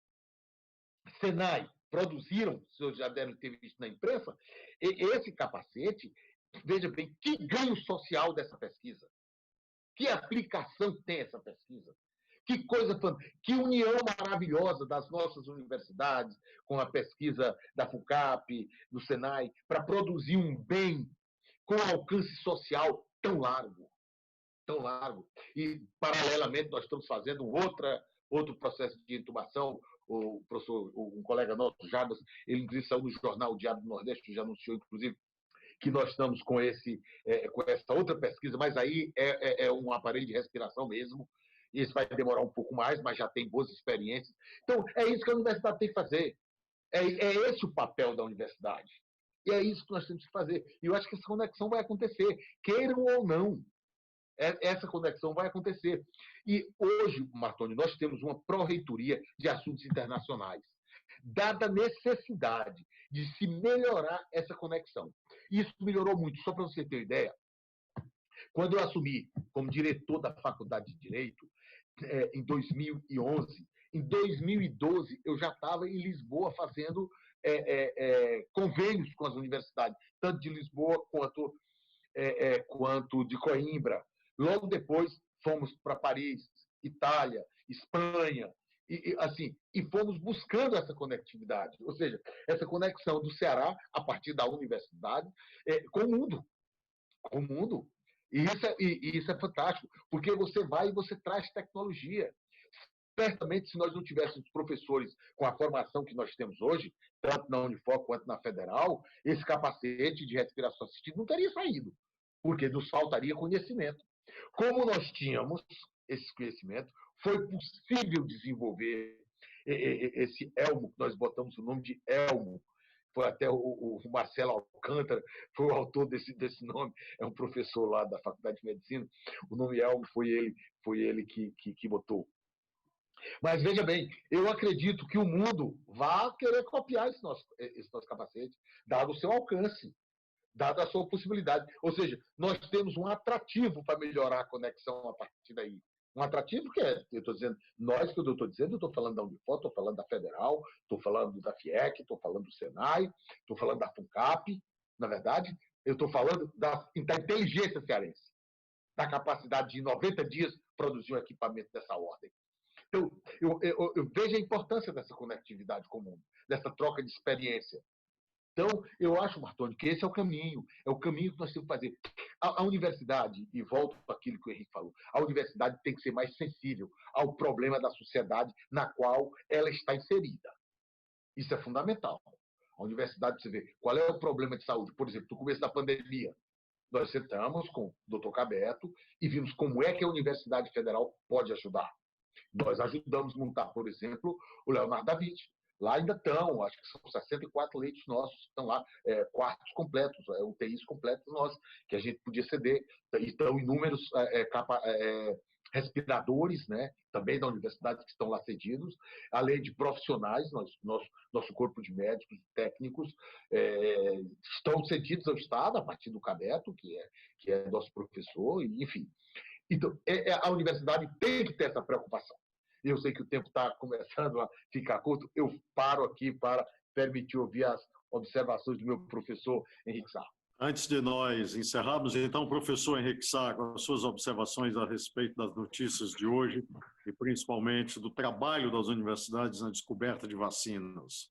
SENAI produziram, vocês já devem ter visto na imprensa, esse capacete, veja bem, que ganho social dessa pesquisa? Que aplicação tem essa pesquisa? Que coisa, que união maravilhosa das nossas universidades com a pesquisa da FUNCAP, do SENAI, para produzir um bem com alcance social tão largo, tão largo. E, paralelamente, nós estamos fazendo outro processo de intubação. O professor, um colega nosso, Jarbas, ele saiu no jornal Diário do Nordeste, já anunciou, inclusive, que nós estamos com essa outra pesquisa, mas aí é um aparelho de respiração mesmo. Isso vai demorar um pouco mais, mas já tem boas experiências. Então, é isso que a universidade tem que fazer. É esse o papel da universidade. E é isso que nós temos que fazer. E eu acho que essa conexão vai acontecer, queiram ou não. Essa conexão vai acontecer. E hoje, Martoni, nós temos uma pró-reitoria de assuntos internacionais, dada a necessidade de se melhorar essa conexão. Isso melhorou muito. Só para você ter uma ideia, quando eu assumi como diretor da Faculdade de Direito, em 2011, em 2012 eu já estava em Lisboa fazendo convênios com as universidades, tanto de Lisboa quanto de Coimbra. Logo depois fomos para Paris, Itália, Espanha, e fomos buscando essa conectividade, ou seja, essa conexão do Ceará a partir da universidade com o mundo. Com o mundo. E isso é fantástico, porque você vai e você traz tecnologia. Certamente, se nós não tivéssemos professores com a formação que nós temos hoje, tanto na Unifor quanto na Federal, esse capacete de respiração assistida não teria saído, porque nos faltaria conhecimento. Como nós tínhamos esse conhecimento, foi possível desenvolver esse Elmo, que nós botamos o nome de Elmo, foi até o Marcelo Alcântara, foi o autor desse nome, é um professor lá da Faculdade de Medicina, o nome Elmo foi ele que botou. Mas veja bem, eu acredito que o mundo vai querer copiar esse nosso capacete, dado o seu alcance, dada a sua possibilidade. Ou seja, nós temos um atrativo para melhorar a conexão a partir daí. Um atrativo que eu estou dizendo, nós que eu estou dizendo, eu estou falando da Unifor, estou falando da Federal, estou falando da FIEC, estou falando do Senai, estou falando da FUNCAP, na verdade, eu estou falando da inteligência cearense, da capacidade de, em 90 dias, produzir um equipamento dessa ordem. Então, eu vejo a importância dessa conectividade comum, dessa troca de experiência. Então, eu acho, Martoni, que esse é o caminho que nós temos que fazer. A universidade, e volto para aquilo que o Henrique falou, a universidade tem que ser mais sensível ao problema da sociedade na qual ela está inserida. Isso é fundamental. A universidade, você vê, qual é o problema de saúde? Por exemplo, no começo da pandemia, nós sentamos com o doutor Cabeto e vimos como é que a Universidade Federal pode ajudar. Nós ajudamos a montar, por exemplo, o Leonardo da Vinci. Lá ainda estão, acho que são 64 leitos nossos, estão lá, quartos completos, UTIs completos nossos, que a gente podia ceder. E estão inúmeros respiradores, né, também da universidade, que estão lá cedidos, além de profissionais, nosso corpo de médicos e técnicos estão cedidos ao Estado, a partir do Cabeto, que é nosso professor, enfim. Então, a universidade tem que ter essa preocupação. Eu sei que o tempo está começando a ficar curto, eu paro aqui para permitir ouvir as observações do meu professor Henrique Sá. Antes de nós encerrarmos, então, professor Henrique Sá, com as suas observações a respeito das notícias de hoje e principalmente do trabalho das universidades na descoberta de vacinas.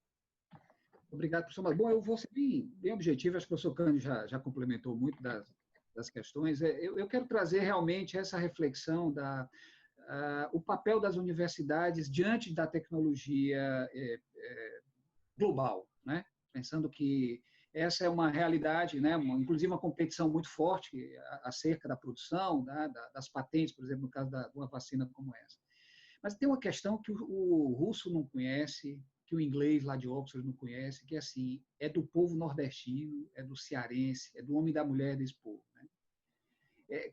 Obrigado, professor Mário. Bom, eu vou ser bem objetivo, acho que o professor Cândido já complementou muito das questões. Eu quero trazer realmente essa reflexão o papel das universidades diante da tecnologia global, né? Pensando que essa é uma realidade, né? Inclusive uma competição muito forte acerca da produção, das patentes, por exemplo, no caso de uma vacina como essa. Mas tem uma questão que o russo não conhece, que o inglês lá de Oxford não conhece, que assim, é do povo nordestino, é do cearense, é do homem e da mulher desse povo, né?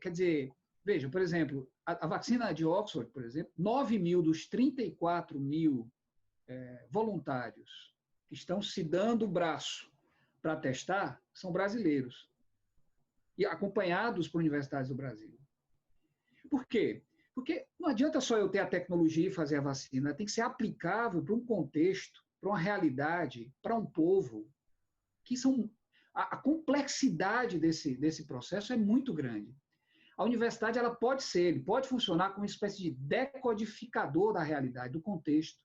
Quer dizer, veja, por exemplo, a vacina de Oxford, por exemplo, 9 mil dos 34 mil voluntários que estão se dando o braço para testar são brasileiros, e acompanhados por universidades do Brasil. Por quê? Porque não adianta só eu ter a tecnologia e fazer a vacina, ela tem que ser aplicável para um contexto, para uma realidade, para um povo, que são... A complexidade desse processo é muito grande. A universidade ela pode funcionar como uma espécie de decodificador da realidade, do contexto,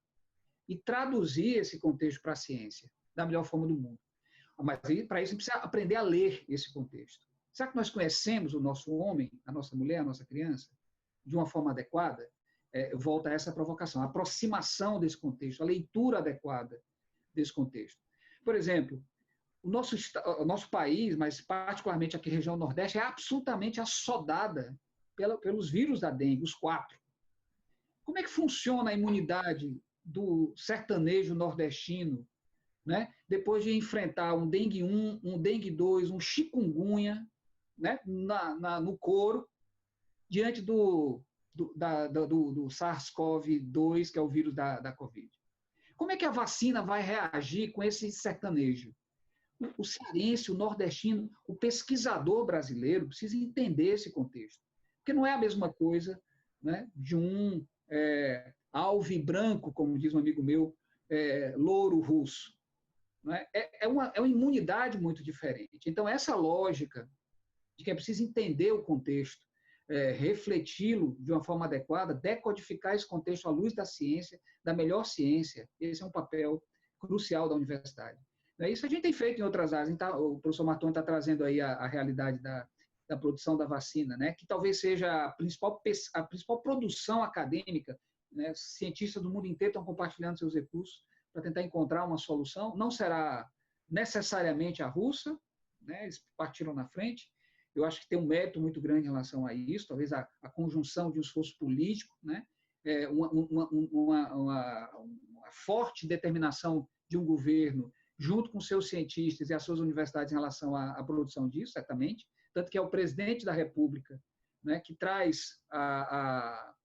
e traduzir esse contexto para a ciência, da melhor forma do mundo. Mas para isso a gente precisa aprender a ler esse contexto. Será que nós conhecemos o nosso homem, a nossa mulher, a nossa criança, de uma forma adequada? Volta a essa provocação, a aproximação desse contexto, a leitura adequada desse contexto. Por exemplo, o nosso país, mas particularmente aqui na região Nordeste, é absolutamente assodada pelos vírus da dengue, os 4. Como é que funciona a imunidade do sertanejo nordestino né? Depois de enfrentar um dengue 1, um dengue 2, um chikungunya, né? No couro, diante do SARS-CoV-2, que é o vírus da Covid. Como é que a vacina vai reagir com esse sertanejo? O cearense, o nordestino, o pesquisador brasileiro precisa entender esse contexto. Porque não é a mesma coisa, né, de um alve branco, como diz um amigo meu, louro russo. Não é? É uma imunidade muito diferente. Então, essa lógica de que é preciso entender o contexto, refleti-lo de uma forma adequada, decodificar esse contexto à luz da ciência, da melhor ciência, esse é um papel crucial da universidade. Isso a gente tem feito em outras áreas. Então, o professor Martoni está trazendo aí a realidade da produção da vacina, né? Que talvez seja a principal produção acadêmica, né? Cientistas do mundo inteiro estão compartilhando seus recursos para tentar encontrar uma solução. Não será necessariamente a russa, né? Eles partiram na frente. Eu acho que tem um mérito muito grande em relação a isso, talvez a conjunção de um esforço político, né? Uma forte determinação de um governo junto com seus cientistas e as suas universidades em relação à produção disso, certamente, tanto que é o presidente da República, né, que traz a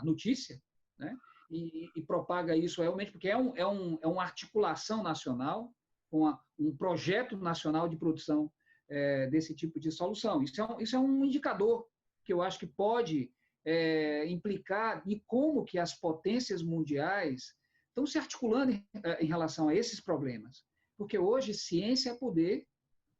notícia, né, e propaga isso realmente, porque é uma articulação nacional, com um projeto nacional de produção desse tipo de solução. Isso é um indicador que eu acho que pode implicar em como que as potências mundiais estão se articulando em relação a esses problemas. Porque hoje ciência é poder,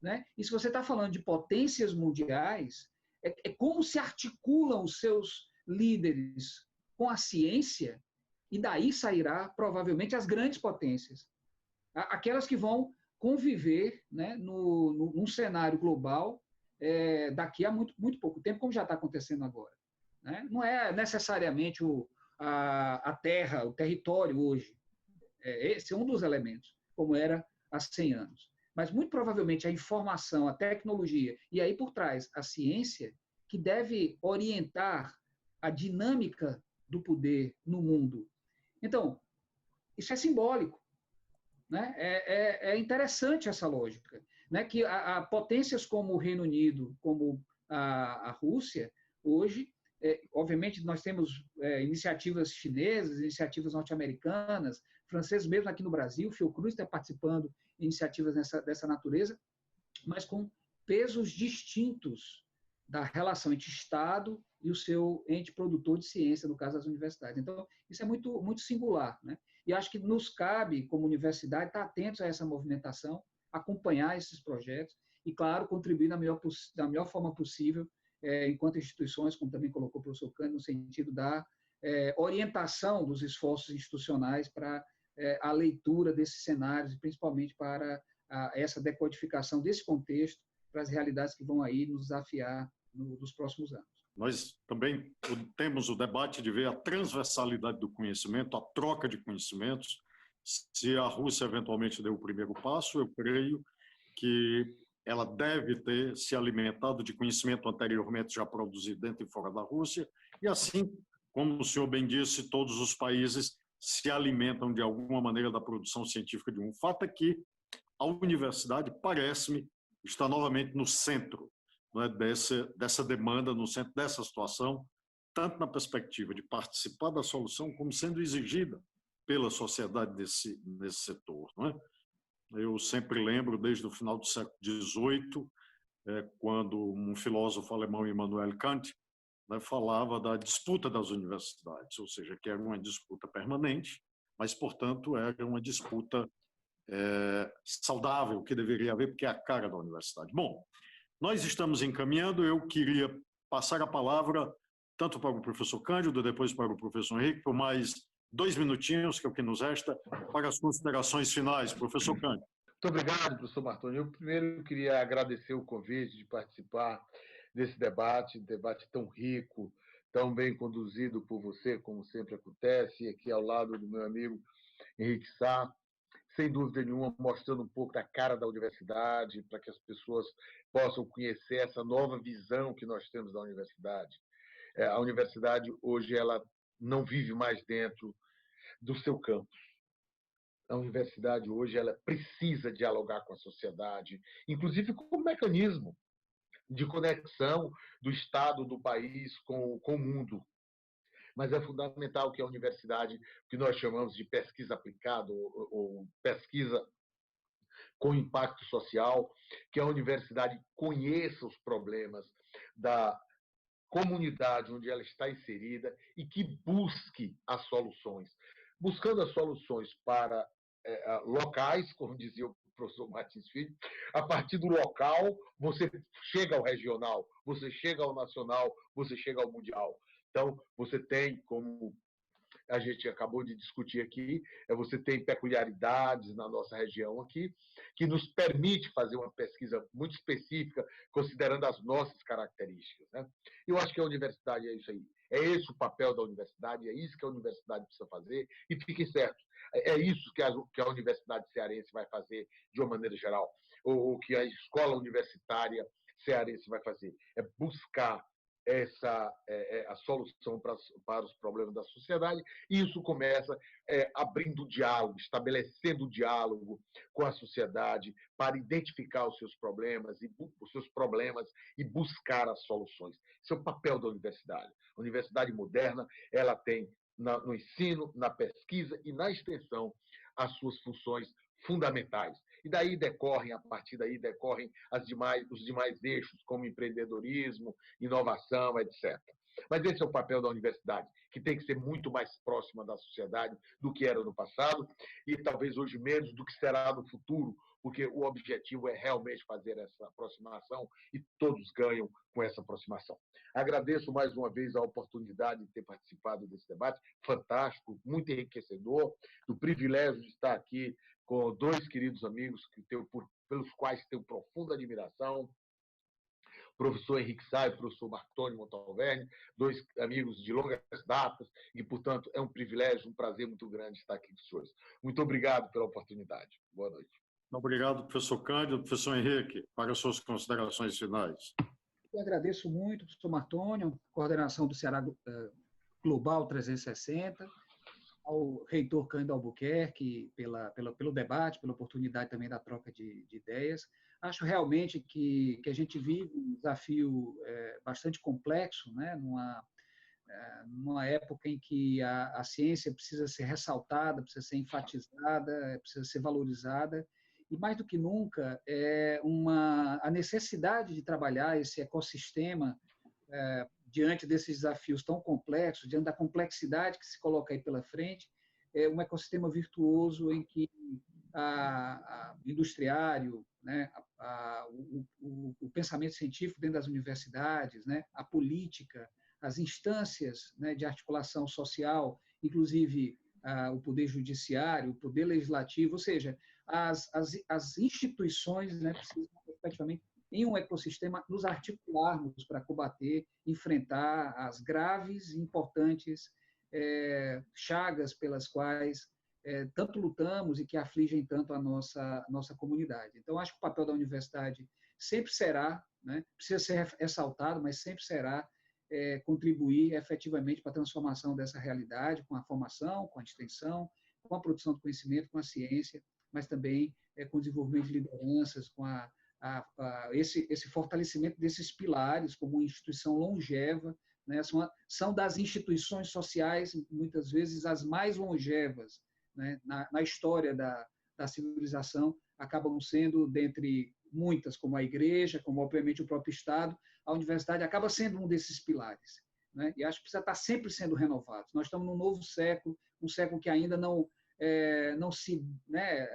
né? E se você está falando de potências mundiais, é como se articulam os seus líderes com a ciência, e daí sairá provavelmente as grandes potências. Aquelas que vão conviver, né, num cenário global daqui a muito, muito pouco tempo, como já está acontecendo agora. Né? Não é necessariamente a terra, o território hoje. Esse é um dos elementos, como era há 100 anos. Mas, muito provavelmente, a informação, a tecnologia, e aí por trás a ciência, que deve orientar a dinâmica do poder no mundo. Então, isso é simbólico. Né? É interessante essa lógica. Né? Que potências como o Reino Unido, como a Rússia, hoje, obviamente, nós temos iniciativas chinesas, iniciativas norte-americanas, franceses mesmo aqui no Brasil, Fiocruz está participando de iniciativas dessa natureza, mas com pesos distintos da relação entre Estado e o seu ente produtor de ciência, no caso das universidades. Então, isso é muito, muito singular. Né? E acho que nos cabe, como universidade, estar atentos a essa movimentação, acompanhar esses projetos e, claro, contribuir da melhor forma possível, enquanto instituições, como também colocou o professor Cândido, no sentido da orientação dos esforços institucionais para a leitura desses cenários e principalmente para essa decodificação desse contexto para as realidades que vão aí nos desafiar nos próximos anos. Nós também temos o debate de ver a transversalidade do conhecimento, a troca de conhecimentos. Se a Rússia eventualmente deu o primeiro passo, eu creio que ela deve ter se alimentado de conhecimento anteriormente já produzido dentro e fora da Rússia, e assim, como o senhor bem disse, todos os países se alimentam de alguma maneira da produção científica de um. O fato é que a universidade, parece-me, está novamente no centro, né, dessa demanda, no centro dessa situação, tanto na perspectiva de participar da solução, como sendo exigida pela sociedade nesse setor. Não é? Eu sempre lembro, desde o final do século XVIII, quando um filósofo alemão, Immanuel Kant, né, falava da disputa das universidades, ou seja, que era uma disputa permanente, mas, portanto, era uma disputa saudável, que deveria haver, porque é a cara da universidade. Bom, nós estamos encaminhando, eu queria passar a palavra tanto para o professor Cândido, depois para o professor Henrique, por mais 2 minutinhos, que é o que nos resta, para as considerações finais. Professor Cândido. Muito obrigado, professor Martoni. Eu primeiro queria agradecer o convite de participar desse debate tão rico, tão bem conduzido por você, como sempre acontece, e aqui ao lado do meu amigo Henrique Sá, sem dúvida nenhuma, mostrando um pouco da cara da universidade, para que as pessoas possam conhecer essa nova visão que nós temos da universidade. A universidade, hoje, ela não vive mais dentro do seu campus. A universidade hoje ela precisa dialogar com a sociedade, inclusive com um mecanismo de conexão do Estado, do país com o mundo. Mas é fundamental que a universidade, que nós chamamos de pesquisa aplicada ou pesquisa com impacto social, que a universidade conheça os problemas da comunidade onde ela está inserida e que busque as soluções. Buscando as soluções para locais, como dizia o professor Martins Filho, a partir do local, você chega ao regional, você chega ao nacional, você chega ao mundial. Então, você tem, como a gente acabou de discutir aqui, você tem peculiaridades na nossa região aqui, que nos permite fazer uma pesquisa muito específica, considerando as nossas características. Né? Eu acho que a universidade é isso aí. É esse o papel da universidade, é isso que a universidade precisa fazer, e fiquem certos, é isso que a Universidade Cearense vai fazer de uma maneira geral, ou que a escola universitária cearense vai fazer, é buscar a solução para os problemas da sociedade, e isso começa abrindo o diálogo, estabelecendo o diálogo com a sociedade para identificar os seus problemas e buscar as soluções. Esse é o papel da universidade. A universidade moderna, ela tem no ensino, na pesquisa e na extensão as suas funções fundamentais. E daí a partir daí decorrem os demais eixos, como empreendedorismo, inovação, etc. Mas esse é o papel da universidade, que tem que ser muito mais próxima da sociedade do que era no passado e talvez hoje menos do que será no futuro, porque o objetivo é realmente fazer essa aproximação e todos ganham com essa aproximação. Agradeço mais uma vez a oportunidade de ter participado desse debate, fantástico, muito enriquecedor, do privilégio de estar aqui com dois queridos amigos pelos quais tenho profunda admiração, o professor Henrique Sá e o professor Martônio Montalverne, dois amigos de longas datas, e, portanto, é um privilégio, um prazer muito grande estar aqui com os senhores. Muito obrigado pela oportunidade. Boa noite. Obrigado, professor Cândido. Professor Henrique, para as suas considerações finais. Eu agradeço muito, professor Martônio, coordenação do Ceará Global 360, ao reitor Cândido Albuquerque pelo debate, pela oportunidade também da troca de ideias. Acho realmente que a gente vive um desafio bastante complexo, né? Numa época em que a ciência precisa ser ressaltada, precisa ser enfatizada, precisa ser valorizada, e mais do que nunca, a necessidade de trabalhar esse ecossistema diante desses desafios tão complexos, diante da complexidade que se coloca aí pela frente, é um ecossistema virtuoso em que o industriário, né, o pensamento científico dentro das universidades, né, a política, as instâncias, né, de articulação social, inclusive o poder judiciário, o poder legislativo, ou seja, as instituições, né, precisam, efetivamente, em um ecossistema, nos articularmos para combater, enfrentar as graves e importantes chagas pelas quais tanto lutamos e que afligem tanto a nossa comunidade. Então, acho que o papel da universidade sempre será, né, precisa ser ressaltado, mas sempre será contribuir efetivamente para a transformação dessa realidade, com a formação, com a extensão, com a produção de conhecimento, com a ciência, mas também com o desenvolvimento de lideranças, com esse fortalecimento desses pilares como uma instituição longeva, né? São das instituições sociais, muitas vezes, as mais longevas, né? na história da civilização, acabam sendo, dentre muitas, como a igreja, como, obviamente, o próprio Estado, a universidade acaba sendo um desses pilares, né? E acho que precisa estar sempre sendo renovado. Nós estamos num novo século, um século que ainda não se, né,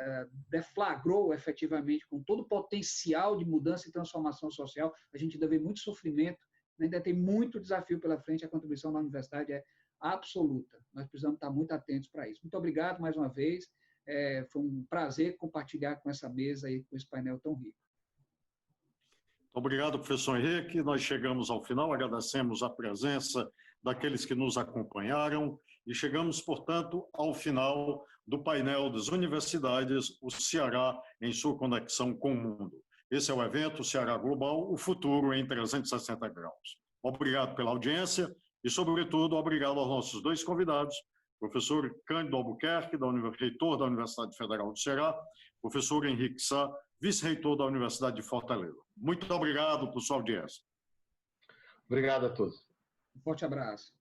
deflagrou efetivamente com todo o potencial de mudança e transformação social. A gente ainda vê muito sofrimento, ainda tem muito desafio pela frente. A contribuição da universidade é absoluta. Nós precisamos estar muito atentos para isso. Muito obrigado mais uma vez. Foi um prazer compartilhar com essa mesa e com esse painel tão rico. Obrigado, professor Henrique. Nós chegamos ao final, agradecemos a presença daqueles que nos acompanharam e chegamos, portanto, ao final do painel das universidades, o Ceará em sua conexão com o mundo. Esse é o evento Ceará Global, o futuro em 360 graus. Obrigado pela audiência e, sobretudo, obrigado aos nossos dois convidados, professor Cândido Albuquerque, reitor da Universidade Federal do Ceará, professor Henrique Sá, vice-reitor da Universidade de Fortaleza. Muito obrigado por sua audiência. Obrigado a todos. Um forte abraço.